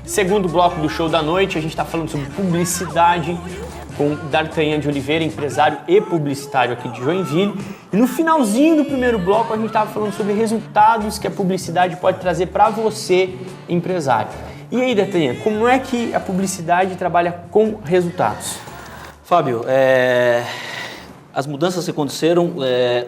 Segundo bloco do show da noite, a gente está falando sobre publicidade com D'Artagnan de Oliveira, empresário e publicitário aqui de Joinville. E no finalzinho do primeiro bloco, a gente estava falando sobre resultados que a publicidade pode trazer para você, empresário. E aí, D'Artagnan, como é que a publicidade trabalha com resultados? Fábio, as mudanças que aconteceram,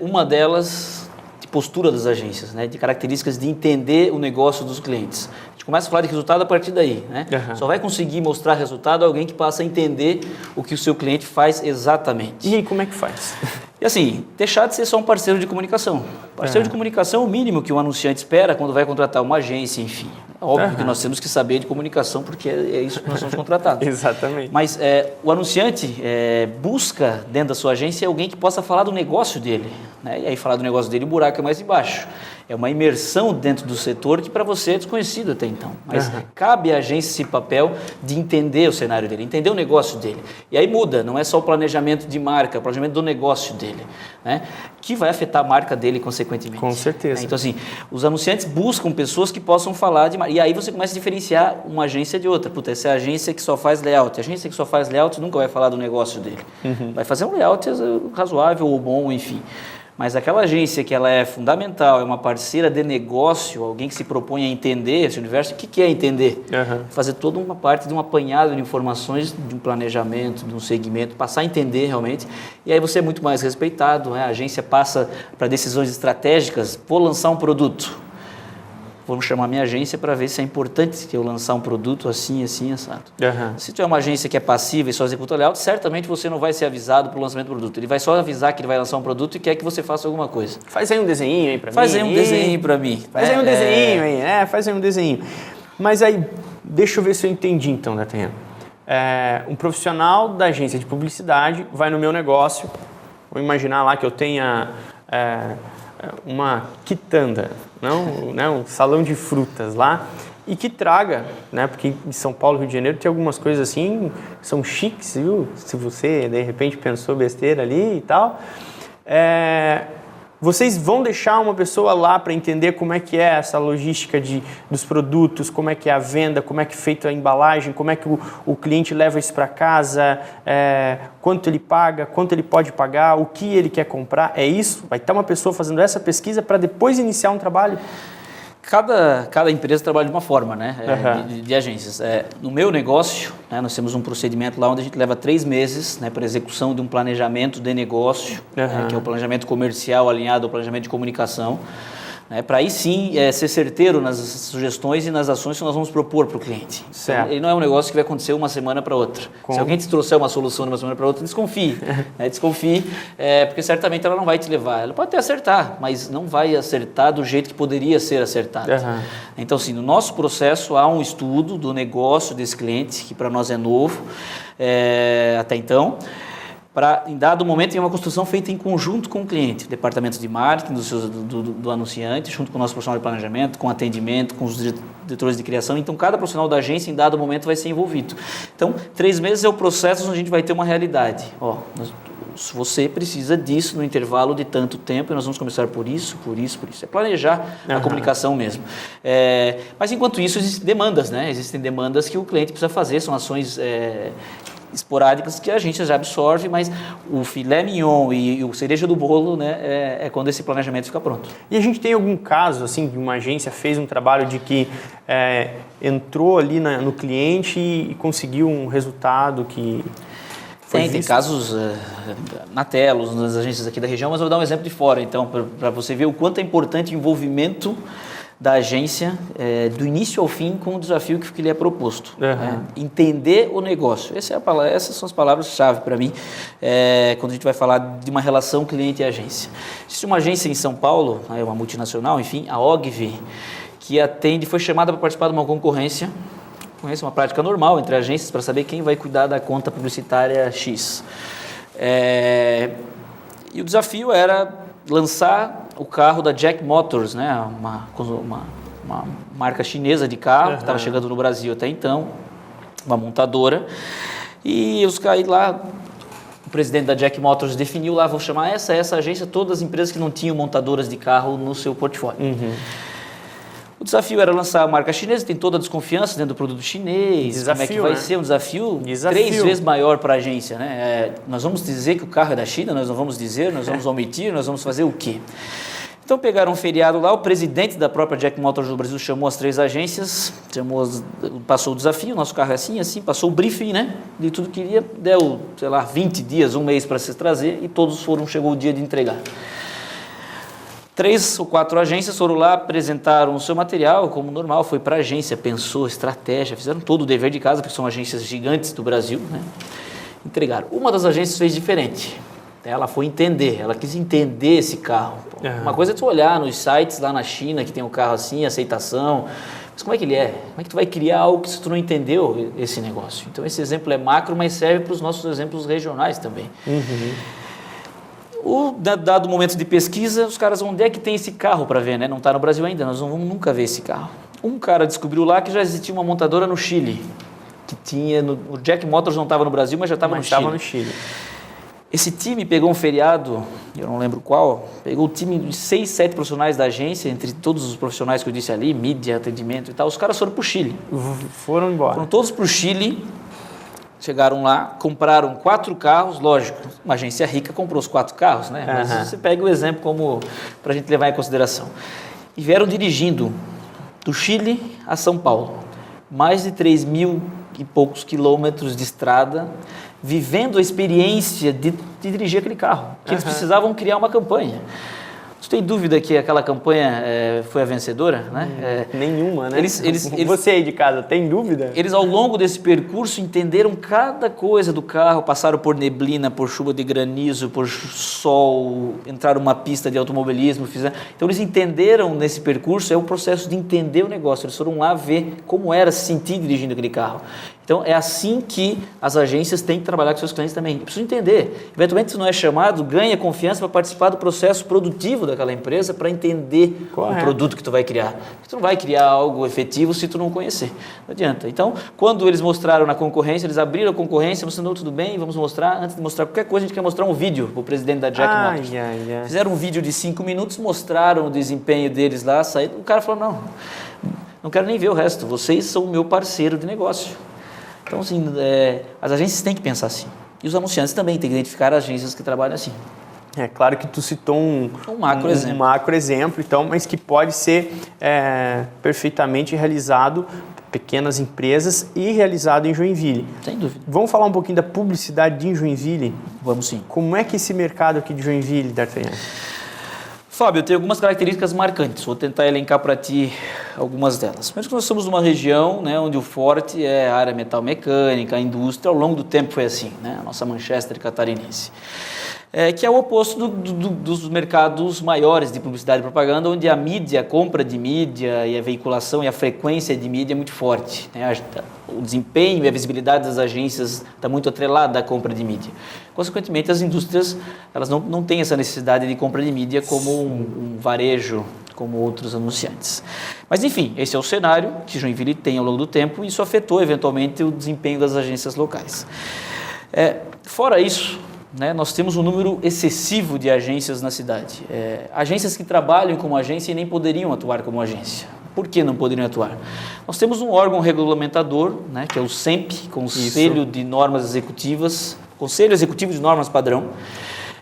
uma delas de postura das agências, né, de características de entender o negócio dos clientes. A gente começa a falar de resultado a partir daí, né? Uhum. Só vai conseguir mostrar resultado alguém que passa a entender o que o seu cliente faz exatamente. E aí, como é que faz? E assim, deixar de ser só um parceiro de comunicação. Parceiro de comunicação é o mínimo que um anunciante espera quando vai contratar uma agência, enfim. É óbvio que nós temos que saber de comunicação porque é isso que nós somos contratados. Exatamente. Mas o anunciante busca dentro da sua agência alguém que possa falar do negócio dele, né? E aí falar do negócio dele, o buraco é mais embaixo. É uma imersão dentro do setor que para você é desconhecido até então. Mas cabe à agência esse papel de entender o cenário dele, entender o negócio dele. E aí muda, não é só o planejamento de marca, é o planejamento do negócio dele, né? Que vai afetar a marca dele consequentemente. Com certeza. Então assim, os anunciantes buscam pessoas que possam falar de marca. E aí você começa a diferenciar uma agência de outra. Puta, essa é a agência que só faz layout. A agência que só faz layout nunca vai falar do negócio dele. Vai fazer um layout razoável ou bom, enfim. Mas aquela agência que ela é fundamental, é uma parceira de negócio, alguém que se propõe a entender esse universo, o que é entender? Fazer toda uma parte de um apanhado de informações, de um planejamento, de um segmento, passar a entender realmente. E aí você é muito mais respeitado, né? A agência passa para decisões estratégicas, vou lançar um produto. Vamos chamar minha agência para ver se é importante que eu lançar um produto assim, assim, assado. Se tu é uma agência que é passiva e só executa layout, certamente você não vai ser avisado para o lançamento do produto. Ele vai só avisar que ele vai lançar um produto e quer que você faça alguma coisa. Faz aí um desenho aí para mim. Faz aí um desenho para mim. Faz aí um desenho aí, né? Faz aí um desenho. Mas aí, deixa eu ver se eu entendi então, D'Artagnan. Um profissional da agência de publicidade vai no meu negócio, vou imaginar lá que eu tenha uma quitanda, um salão de frutas lá, e que traga, né, porque em São Paulo, Rio de Janeiro, tem algumas coisas assim, que são chiques, viu? Se você, de repente, pensou besteira ali e tal. Vocês vão deixar uma pessoa lá para entender como é que é essa logística dos produtos, como é que é a venda, como é que é feita a embalagem, como é que o cliente leva isso para casa, quanto ele paga, quanto ele pode pagar, o que ele quer comprar. É isso? Vai estar uma pessoa fazendo essa pesquisa para depois iniciar um trabalho? Cada empresa trabalha de uma forma, né? De agências. No meu negócio, né, nós temos um procedimento lá onde a gente leva 3 meses, né, para execução de um planejamento de negócio, que é o planejamento comercial alinhado ao planejamento de comunicação, né, para aí sim ser certeiro nas sugestões e nas ações que nós vamos propor para o cliente. Certo. Ele não é um negócio que vai acontecer uma semana para outra. Se alguém te trouxer uma solução de uma semana para outra, desconfie. Desconfie, porque certamente ela não vai te levar. Ela pode até acertar, mas não vai acertar do jeito que poderia ser acertado. Então, assim, no nosso processo há um estudo do negócio desse cliente, que para nós é novo até então. Em dado momento, tem uma construção feita em conjunto com o cliente, departamentos de marketing, do anunciante, junto com o nosso profissional de planejamento, com atendimento, com os diretores de criação. Então, cada profissional da agência, em dado momento, vai ser envolvido. Então, 3 meses é o processo onde a gente vai ter uma realidade. Você precisa disso no intervalo de tanto tempo e nós vamos começar por isso. É planejar a comunicação mesmo. Mas, enquanto isso, existem demandas, né? Existem demandas que o cliente precisa fazer, são ações esporádicas que a agência já absorve, mas o filé mignon e o cereja do bolo, né, é quando esse planejamento fica pronto. E a gente tem algum caso, assim, de uma agência fez um trabalho de que entrou ali no cliente e conseguiu um resultado que... Tem casos na Telos, nas agências aqui da região, mas eu vou dar um exemplo de fora, então, para você ver o quanto é importante o envolvimento da agência do início ao fim com o desafio que lhe é proposto. Entender o negócio. Essas são as palavras-chave para mim quando a gente vai falar de uma relação cliente e agência. Existe uma agência em São Paulo, uma multinacional, enfim, a Ogvi, que foi chamada para participar de uma concorrência, uma prática normal entre agências para saber quem vai cuidar da conta publicitária X. E o desafio era lançar o carro da Jack Motors, né? uma marca chinesa de carro que estava chegando no Brasil até então, uma montadora. E os caras lá, o presidente da Jack Motors definiu lá, vou chamar essa agência, todas as empresas que não tinham montadoras de carro no seu portfólio. O desafio era lançar a marca chinesa, tem toda a desconfiança dentro do produto chinês, Desafio, como é que vai né? ser um desafio 3 vezes maior para a agência. Né? Nós vamos dizer que o carro é da China, nós não vamos dizer, nós vamos omitir, nós vamos fazer o quê? Então pegaram um feriado lá, o presidente da própria Jack Motors do Brasil chamou as 3 agências, passou o desafio, nosso carro é assim, passou o briefing, né? De tudo que queria, deu, 20 dias, um mês para se trazer e todos chegou o dia de entregar. 3 ou 4 agências foram lá, apresentaram o seu material, como normal, foi para a agência, pensou, estratégia, fizeram todo o dever de casa, porque são agências gigantes do Brasil, né? Entregaram. Uma das agências fez diferente. Ela foi entender, ela quis entender esse carro. Uma coisa é tu olhar nos sites lá na China, que tem um carro assim, aceitação, mas como é que ele é? Como é que tu vai criar algo que tu não entendeu esse negócio? Então esse exemplo é macro, mas serve para os nossos exemplos regionais também. Dado o momento de pesquisa, os caras, onde é que tem esse carro para ver, né? Não está no Brasil ainda, nós não vamos nunca ver esse carro. Um cara descobriu lá que já existia uma montadora no Chile, que tinha, o Jack Motors não estava no Brasil, mas já estava no Chile. Esse time pegou um feriado, eu não lembro qual, pegou o time de 6, 7 profissionais da agência, entre todos os profissionais que eu disse ali, mídia, atendimento e tal, os caras foram para o Chile. Foram embora. Foram todos para o Chile, chegaram lá, compraram 4 carros, lógico, uma agência rica comprou os 4 carros, né? Mas você pega o exemplo como para a gente levar em consideração. E vieram dirigindo do Chile a São Paulo, mais de 3.000 e poucos quilômetros de estrada, vivendo a experiência de dirigir aquele carro, que eles precisavam criar uma campanha. Tu tem dúvida que aquela campanha foi a vencedora? Né? Nenhuma, né? Eles, você aí de casa, tem dúvida? Eles, ao longo desse percurso, entenderam cada coisa do carro, passaram por neblina, por chuva de granizo, por sol, entraram numa pista de automobilismo. Então, eles entenderam nesse percurso, é o processo de entender o negócio. Eles foram lá ver como era se sentir dirigindo aquele carro. Então, é assim que as agências têm que trabalhar com seus clientes também. Precisam entender. Eventualmente, se não é chamado, ganha confiança para participar do processo produtivo daquela empresa para entender o produto que tu vai criar. Porque tu não vai criar algo efetivo se tu não conhecer. Não adianta. Então, quando eles mostraram na concorrência, eles abriram a concorrência, mostrando tudo bem, vamos mostrar. Antes de mostrar qualquer coisa, a gente quer mostrar um vídeo para o presidente da Jack Motors. Fizeram um vídeo de 5 minutos, mostraram o desempenho deles lá, saíram. O cara falou, não quero nem ver o resto, vocês são o meu parceiro de negócio. Então, assim, as agências têm que pensar assim. E os anunciantes também têm que identificar agências que trabalham assim. É claro que tu citou um macro exemplo, então, mas que pode ser perfeitamente realizado por pequenas empresas e realizado em Joinville. Sem dúvida. Vamos falar um pouquinho da publicidade em Joinville? Vamos sim. Como é que esse mercado aqui de Joinville, D'Artagnan? Fábio, tem algumas características marcantes, vou tentar elencar para ti algumas delas. Primeiro que nós somos numa região, né, onde o forte é a área metal mecânica, a indústria, ao longo do tempo foi assim, né, a nossa Manchester catarinense. Que é o oposto dos mercados maiores de publicidade e propaganda, onde a mídia, a compra de mídia e a veiculação e a frequência de mídia é muito forte. Né? O desempenho e a visibilidade das agências está muito atrelada à compra de mídia. Consequentemente, as indústrias elas não têm essa necessidade de compra de mídia como um varejo, como outros anunciantes. Mas, enfim, esse é o cenário que Joinville tem ao longo do tempo e isso afetou, eventualmente, o desempenho das agências locais. Fora isso, né, nós temos um número excessivo de agências na cidade. Agências que trabalham como agência e nem poderiam atuar como agência. Por que não poderiam atuar? Nós temos um órgão regulamentador, né, que é o SEMP, Conselho de Normas Executivas, Conselho Executivo de Normas Padrão,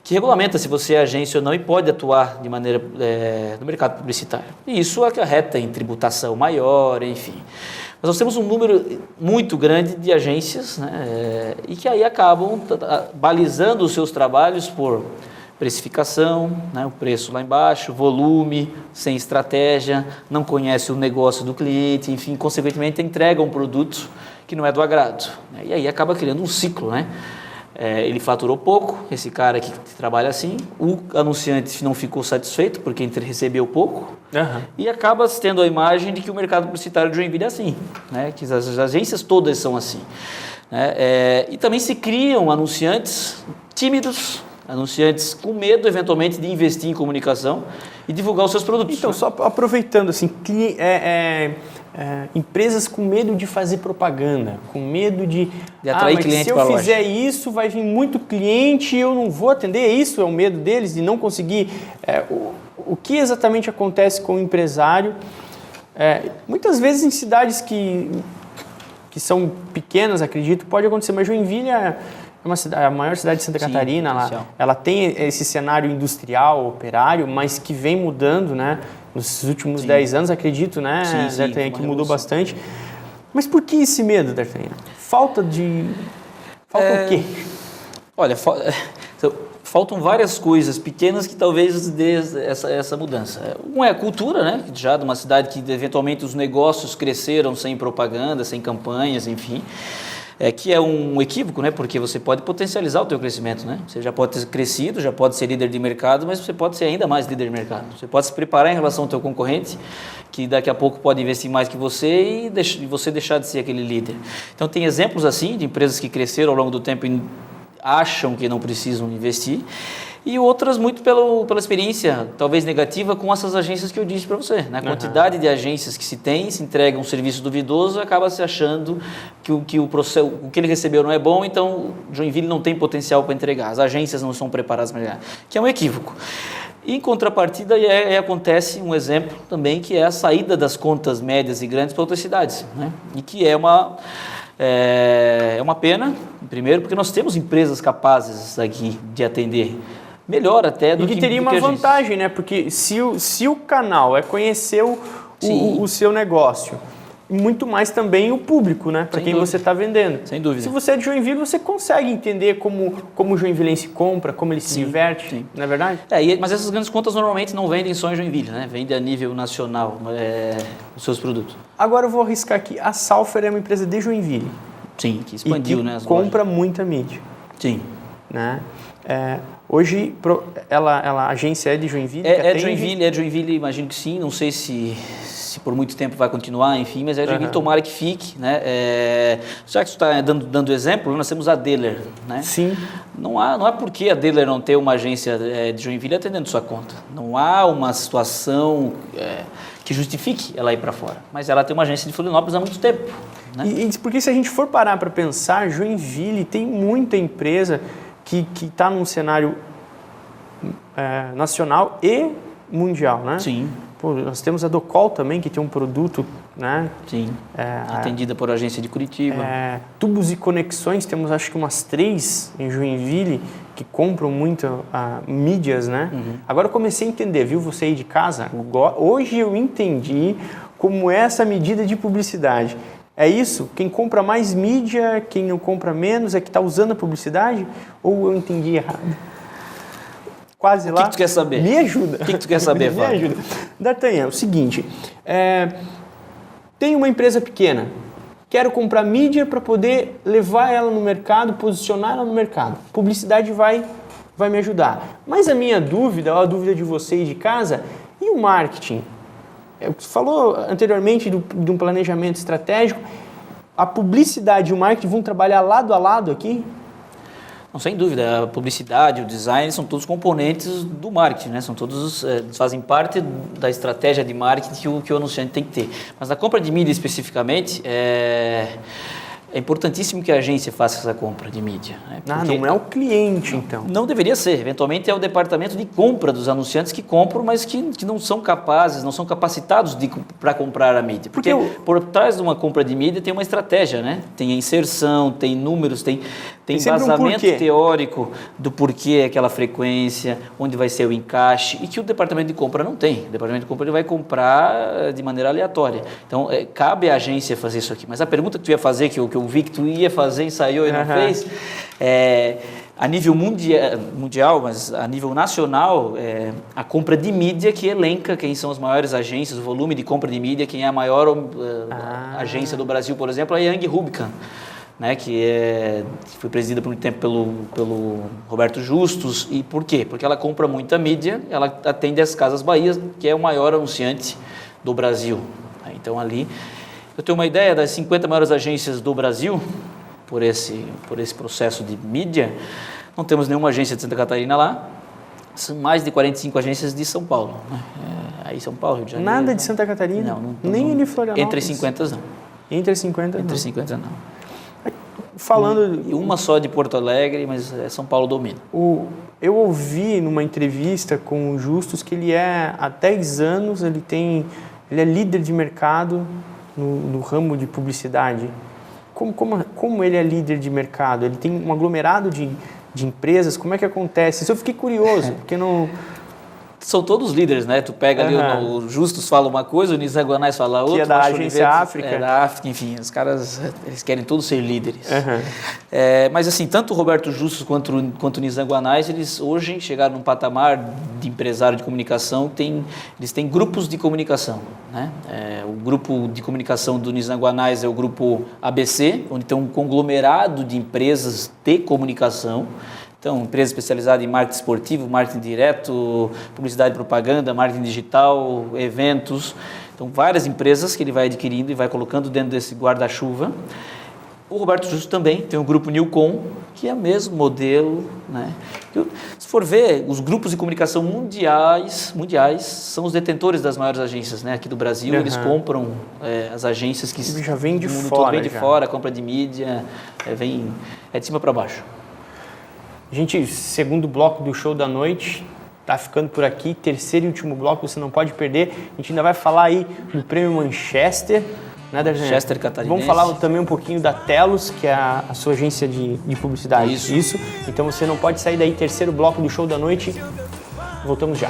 que regulamenta se você é agência ou não e pode atuar de maneira no mercado publicitário. E isso acarreta em tributação maior, enfim. Mas nós temos um número muito grande de agências, né, e que aí acabam balizando os seus trabalhos por precificação, né, o preço lá embaixo, volume, sem estratégia, não conhece o negócio do cliente, enfim, consequentemente entrega um produto que não é do agrado. Né, e aí acaba criando um ciclo, né? Ele faturou pouco, esse cara que trabalha assim, o anunciante não ficou satisfeito porque recebeu pouco e acaba tendo a imagem de que o mercado publicitário de Joinville é assim, né? Que as agências todas são assim. Né? E também se criam anunciantes tímidos, anunciantes com medo, eventualmente, de investir em comunicação e divulgar os seus produtos. Então, só aproveitando, assim, empresas com medo de fazer propaganda, com medo de atrair cliente para a loja. Se eu fizer isso, vai vir muito cliente e eu não vou atender. Isso é o medo deles, de não conseguir. O que exatamente acontece com o empresário Muitas vezes em cidades que são pequenas, acredito, pode acontecer, mas Joinville é uma cidade, a maior cidade de Santa Catarina, ela tem esse cenário industrial, operário, mas que vem mudando, né? Nos últimos 10 anos, acredito, né, D'Artagnan, que mudou bastante. Mas por que esse medo, D'Artagnan? Falta o quê? Olha, faltam várias coisas pequenas que talvez dê essa mudança. Um é a cultura, né? Já de uma cidade que eventualmente os negócios cresceram sem propaganda, sem campanhas, enfim. Que é um equívoco, né? Porque você pode potencializar o teu crescimento, né? Você já pode ter crescido, já pode ser líder de mercado, mas você pode ser ainda mais líder de mercado. Você pode se preparar em relação ao teu concorrente, que daqui a pouco pode investir mais que você e você deixar de ser aquele líder. Então tem exemplos assim de empresas que cresceram ao longo do tempo e acham que não precisam investir, e outras muito pela experiência, talvez negativa, com essas agências que eu disse para você. Né? A quantidade de agências que se entregam um serviço duvidoso, acaba se achando que o que ele recebeu não é bom, então Joinville não tem potencial para entregar, as agências não são preparadas para entregar, que é um equívoco. Em contrapartida, acontece um exemplo também, que é a saída das contas médias e grandes para outras cidades, né? E que é uma pena, primeiro, porque nós temos empresas capazes aqui de atender melhor até do que... E que teria uma vantagem, né? Porque se o canal é conhecer o seu negócio, muito mais também o público, né? Para quem você está vendendo. Sem dúvida. Se você é de Joinville, você consegue entender como o joinvilense compra, como ele se diverte, não é verdade? Mas essas grandes contas normalmente não vendem só em Joinville, né? Vendem a nível nacional os seus produtos. Agora eu vou arriscar aqui. A Salfer é uma empresa de Joinville. Sim, que expandiu, né? Compra muita mídia. Sim. Né? Hoje, a agência é de Joinville? É de Joinville, imagino que sim. Não sei se por muito tempo vai continuar, enfim, mas é de Joinville, tomara que fique. Né? Já que você está dando exemplo, nós temos a Deller. Né? Sim. Não há por que a Deller não ter uma agência de Joinville atendendo sua conta. Não há uma situação que justifique ela ir para fora. Mas ela tem uma agência de Florianópolis há muito tempo. Né? Porque se a gente for parar para pensar, Joinville tem muita empresa que está num cenário nacional e mundial, né? Sim. Pô, nós temos a Docol também, que tem um produto, né? Sim, atendida por agência de Curitiba. Tubos e conexões, temos acho que umas 3 em Joinville que compram muito mídias, né? Agora eu comecei a entender, viu, você aí de casa? Hoje eu entendi como é essa medida de publicidade. É isso? Quem compra mais mídia, quem não compra menos, é que está usando a publicidade? Ou eu entendi errado? Quase lá. O que tu quer saber? Me ajuda. O que tu quer saber, Fábio? Me ajuda. D'Artagnan, é o seguinte, tem uma empresa pequena, quero comprar mídia para poder levar ela no mercado, posicionar ela no mercado. Publicidade vai me ajudar. Mas a minha dúvida, ou a dúvida de você de casa, e o marketing? Você falou anteriormente de um planejamento estratégico. A publicidade e o marketing vão trabalhar lado a lado aqui? Não, sem dúvida. A publicidade, o design são todos componentes do marketing, né? São todos, fazem parte da estratégia de marketing que o anunciante tem que ter. Mas na compra de mídia especificamente, é importantíssimo que a agência faça essa compra de mídia. Né? Não é o cliente, então. Não deveria ser. Eventualmente é o departamento de compra dos anunciantes que compram, mas que não são capazes, não são capacitados para comprar a mídia. Porque por trás de uma compra de mídia tem uma estratégia, né? Tem a inserção, tem números, tem embasamento teórico do porquê aquela frequência, onde vai ser o encaixe, e que o departamento de compra não tem. O departamento de compra ele vai comprar de maneira aleatória. Então, cabe à agência fazer isso aqui. Mas a pergunta que tu ia fazer, que eu vi que tu ia fazer, ensaiou e não fez, a nível mundial, mas a nível nacional, a compra de mídia que elenca quem são as maiores agências, o volume de compra de mídia, quem é a maior agência do Brasil, por exemplo, é a Young Rubicon, né, que foi presidida por muito tempo pelo Roberto Justus. E por quê? Porque ela compra muita mídia, ela atende as Casas Bahia, que é o maior anunciante do Brasil. Então ali, eu tenho uma ideia das 50 maiores agências do Brasil, por esse processo de mídia, não temos nenhuma agência de Santa Catarina lá, são mais de 45 agências de São Paulo. Né? Aí São Paulo, Rio de Janeiro... Nada de Santa Catarina? Não, nem de Florianópolis? Entre 50 não. Entre 50 não? Entre 50 não. Falando... E uma só de Porto Alegre, mas São Paulo domina. Eu ouvi numa entrevista com o Justus que ele há 10 anos, ele tem ele é líder de mercado no ramo de publicidade. Como ele é líder de mercado? Ele tem um aglomerado de empresas, como é que acontece? Isso eu fiquei curioso, porque não... São todos líderes, né? Tu pega ali, o Justus fala uma coisa, o Nizam Guanais fala outra. Que é da Agência África. É da África, enfim, os caras, eles querem todos ser líderes. Mas assim, tanto o Roberto Justus quanto o Nizam Guanais, eles hoje chegaram num patamar de empresário de comunicação, eles têm grupos de comunicação, né? O grupo de comunicação do Nizam Guanais é o grupo ABC, onde tem um conglomerado de empresas de comunicação. Então, empresa especializada em marketing esportivo, marketing direto, publicidade e propaganda, marketing digital, eventos. Então, várias empresas que ele vai adquirindo e vai colocando dentro desse guarda-chuva. O Roberto Justus também tem o grupo Newcom, que é o mesmo modelo, né? Se for ver, os grupos de comunicação mundiais são os detentores das maiores agências, né? Aqui do Brasil, eles compram as agências que já vem de mundo fora, todo vem de fora, compra de mídia, é de cima para baixo. Gente, segundo bloco do Show da Noite, tá ficando por aqui. Terceiro e último bloco, você não pode perder. A gente ainda vai falar aí do Prêmio Manchester. Né, Manchester catarinense. Vamos falar também um pouquinho da Telos, que é a sua agência de publicidade. Isso. Então você não pode sair daí. Terceiro bloco do Show da Noite. Voltamos já.